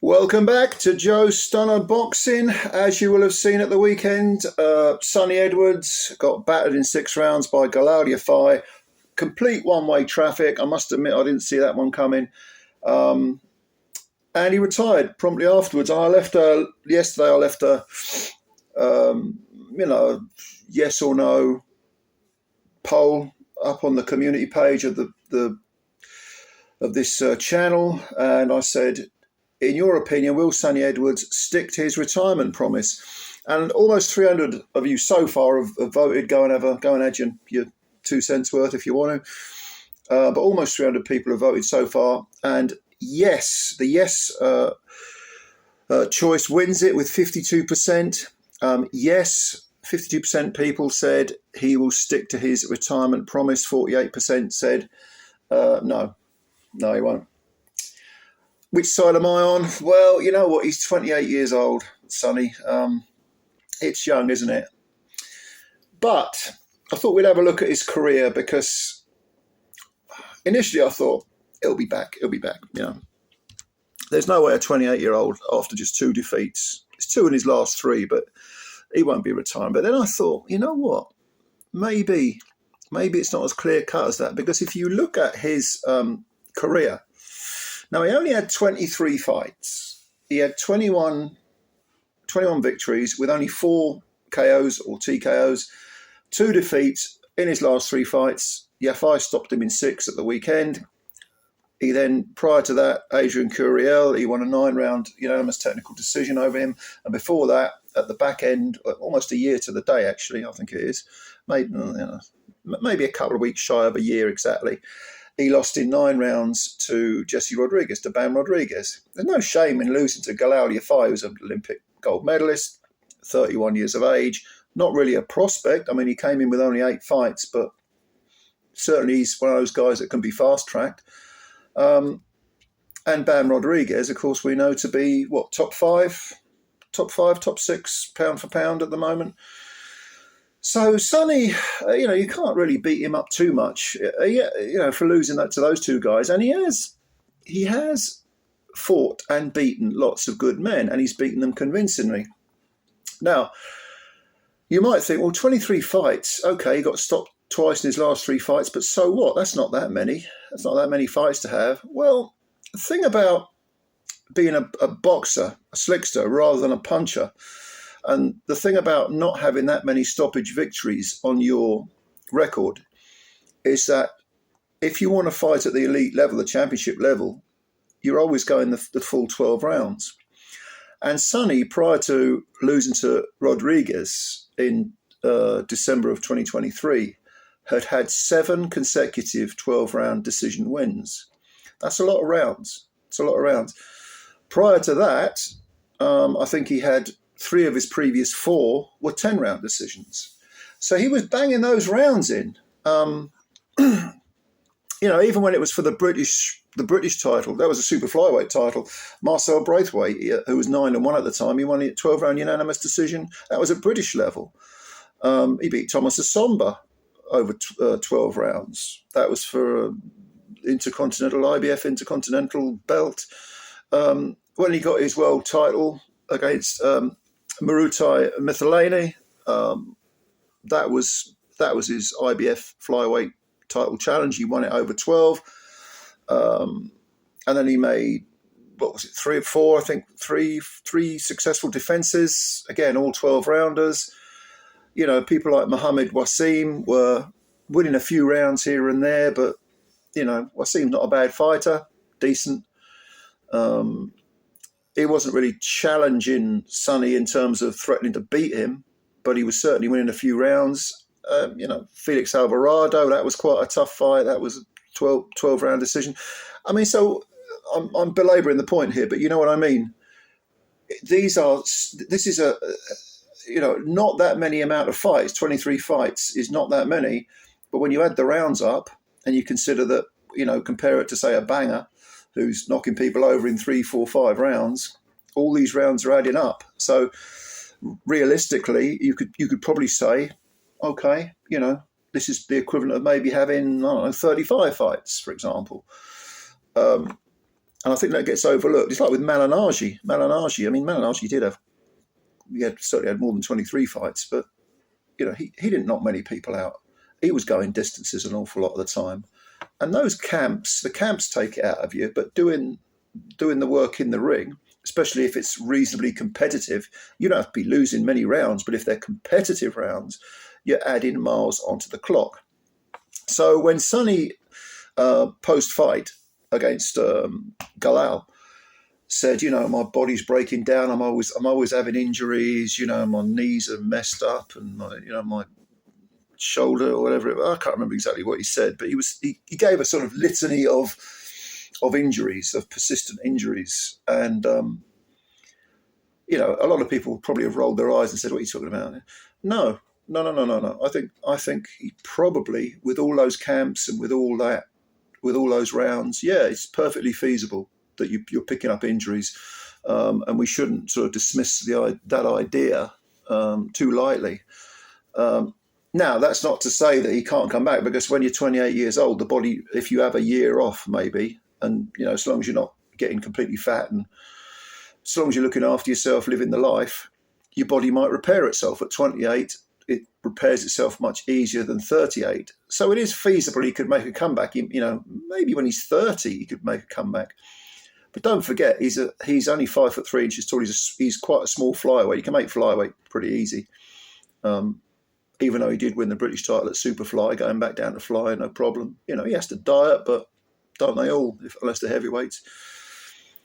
Welcome back to Joe Stunner Boxing. As you will have seen at the weekend, Sonny Edwards got battered in 6 rounds by Galal Yafai. Complete one-way traffic. I must admit I didn't see that one coming. And he retired promptly afterwards. And I left yesterday. I left a yes or no poll up on the community page of this channel, and I said, in your opinion, will Sonny Edwards stick to his retirement promise? And almost 300 of you so far have voted. Go and add your 2 cents worth if you want to. But almost 300 people have voted so far. And yes, the yes choice wins it with 52%. Yes, 52% people said he will stick to his retirement promise. 48% said no, he won't. Which side am I on? Well, you know what? He's 28 years old, Sonny. It's young, isn't it? But I thought we'd have a look at his career because initially I thought he'll be back. There's no way a 28-year-old after just 2 defeats. It's 2 in his last 3, but he won't be retiring. But then I thought, you know what? Maybe it's not as clear cut as that, because if you look at his career. Now, he only had 23 fights. He had 21 victories with only 4 KOs or TKOs, 2 defeats in his last 3 fights. Yafai stopped him in 6 at the weekend. He then, prior to that, Adrian Curiel, he won a 9-round unanimous technical decision over him. And before that, at the back end, almost a year to the day, actually, I think it is, maybe a couple of weeks shy of a year exactly, he lost in 9 rounds to Jesse Rodriguez, to Bam Rodriguez. There's no shame in losing to Galal Yafai, who's an Olympic gold medalist, 31 years of age, not really a prospect. I mean, he came in with only 8 fights, but certainly he's one of those guys that can be fast-tracked. And Bam Rodriguez, of course, we know to be, top 5, top 6, pound for pound at the moment. So Sonny, you can't really beat him up too much, for losing that to those 2 guys. And he has fought and beaten lots of good men, and he's beaten them convincingly. Now, you might think, well, 23 fights, okay, he got stopped twice in his last 3 fights, but so what? That's not that many. That's not that many fights to have. Well, the thing about being a boxer, a slickster, rather than a puncher, and the thing about not having that many stoppage victories on your record is that if you want to fight at the elite level, the championship level, you're always going the full 12 rounds. And Sonny, prior to losing to Rodriguez in December of 2023, had 7 consecutive 12-round decision wins. That's a lot of rounds. Prior to that, I think he had 3 of his previous 4 were 10-round decisions. So he was banging those rounds in. Even when it was for the British title, that was a super flyweight title. Marcel Braithwaite, who was 9-1 at the time, he won a 12-round unanimous decision. That was at British level. He beat Thomas Asomba over 12 rounds. That was for IBF Intercontinental belt. When he got his world title against Marutai Mithilene, that was his IBF flyweight title challenge. He won it over 12, and then he made 3 or 4? I think three successful defenses. Again, all 12 rounders. People like Mohammed Wasim were winning a few rounds here and there, but Wasim's not a bad fighter, decent. He wasn't really challenging Sonny in terms of threatening to beat him, but he was certainly winning a few rounds. Felix Alvarado, that was quite a tough fight. That was a 12-round decision. I mean, so I'm belaboring the point here, but you know what I mean? This is not that many amount of fights. 23 fights is not that many, but when you add the rounds up and you consider that, compare it to, say, a banger, who's knocking people over in 3, 4, 5 rounds, all these rounds are adding up. So realistically, you could probably say, okay, this is the equivalent of maybe having 35 fights, for example. And I think that gets overlooked. It's like with Malignaggi. I mean, Malignaggi certainly had more than 23 fights, but he didn't knock many people out. He was going distances an awful lot of the time. And the camps take it out of you, but doing the work in the ring, especially if it's reasonably competitive, you don't have to be losing many rounds, but if they're competitive rounds, you're adding miles onto the clock. So when Sonny, post-fight against Galal, said, my body's breaking down. I'm always having injuries. My knees are messed up, and my shoulder or whatever. I can't remember exactly what he said, but he gave a sort of litany of injuries, of persistent injuries, and a lot of people probably have rolled their eyes and said, "What are you talking about?" No. I think he probably, with all those camps and with all those rounds, it's perfectly feasible that you're picking up injuries, and we shouldn't sort of dismiss that idea too lightly. Now, that's not to say that he can't come back, because when you're 28 years old, the body, if you have a year off maybe, and as long as you're not getting completely fat and as long as you're looking after yourself, living the life, your body might repair itself. At 28, it repairs itself much easier than 38. So it is feasible he could make a comeback. Maybe when he's 30, he could make a comeback. But don't forget, he's only 5'3" tall. He's quite a small flyweight. You can make flyweight pretty easy. Even though he did win the British title at Superfly, going back down to fly, no problem. He has to diet, but don't they all, unless they're heavyweights?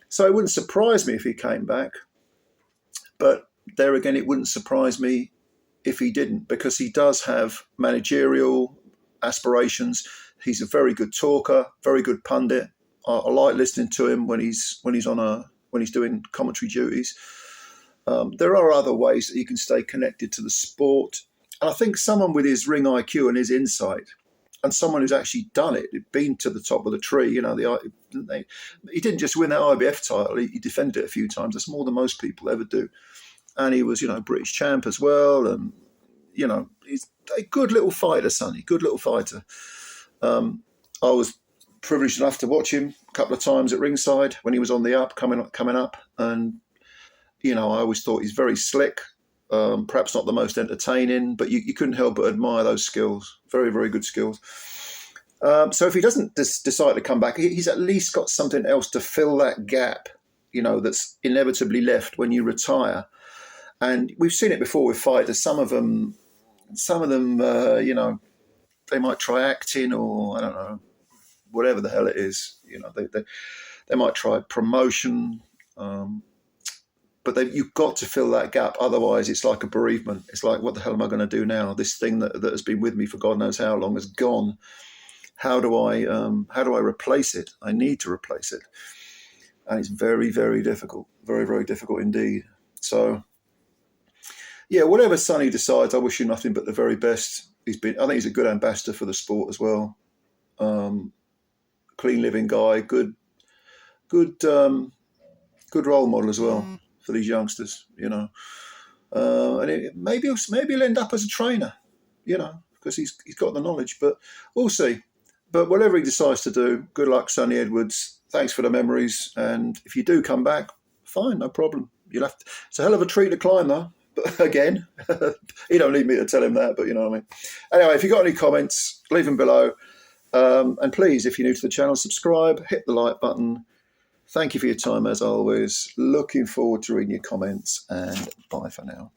So it wouldn't surprise me if he came back. But there again, it wouldn't surprise me if he didn't, because he does have managerial aspirations. He's a very good talker, very good pundit. I like listening to him when he's doing commentary duties. There are other ways that he can stay connected to the sport. And I think someone with his ring IQ and his insight, and someone who's actually done it, been to the top of the tree, he didn't just win that IBF title, he defended it a few times. That's more than most people ever do. And he was, British champ as well. And, he's a good little fighter, Sonny, good little fighter. I was privileged enough to watch him a couple of times at ringside when he was on the up, coming up. And, I always thought he's very slick. Perhaps not the most entertaining, but you couldn't help but admire those skills. Very, very good skills. So if he doesn't decide to come back, he's at least got something else to fill that gap, that's inevitably left when you retire. And we've seen it before with fighters. Some of them, they might try acting, or I don't know, whatever the hell it is. They might try promotion. But you've got to fill that gap. Otherwise, it's like a bereavement. It's like, what the hell am I going to do now? This thing that has been with me for God knows how long is gone. How do I replace it? I need to replace it. And it's very, very difficult. Very, very difficult indeed. So, whatever Sonny decides, I wish him nothing but the very best. I think he's a good ambassador for the sport as well. Clean living guy, good role model as well for these youngsters, and maybe he'll end up as a trainer, because he's got the knowledge. But we'll see. But whatever he decides to do, good luck, Sonny Edwards. Thanks for the memories, and if you do come back, fine, no problem. It's a hell of a tree to climb, though. But again, you don't need me to tell him that, but you know what I mean. Anyway, if you've got any comments, leave them below. And please, if you're new to the channel, subscribe, hit the like button. Thank you for your time, as always. Looking forward to reading your comments, and bye for now.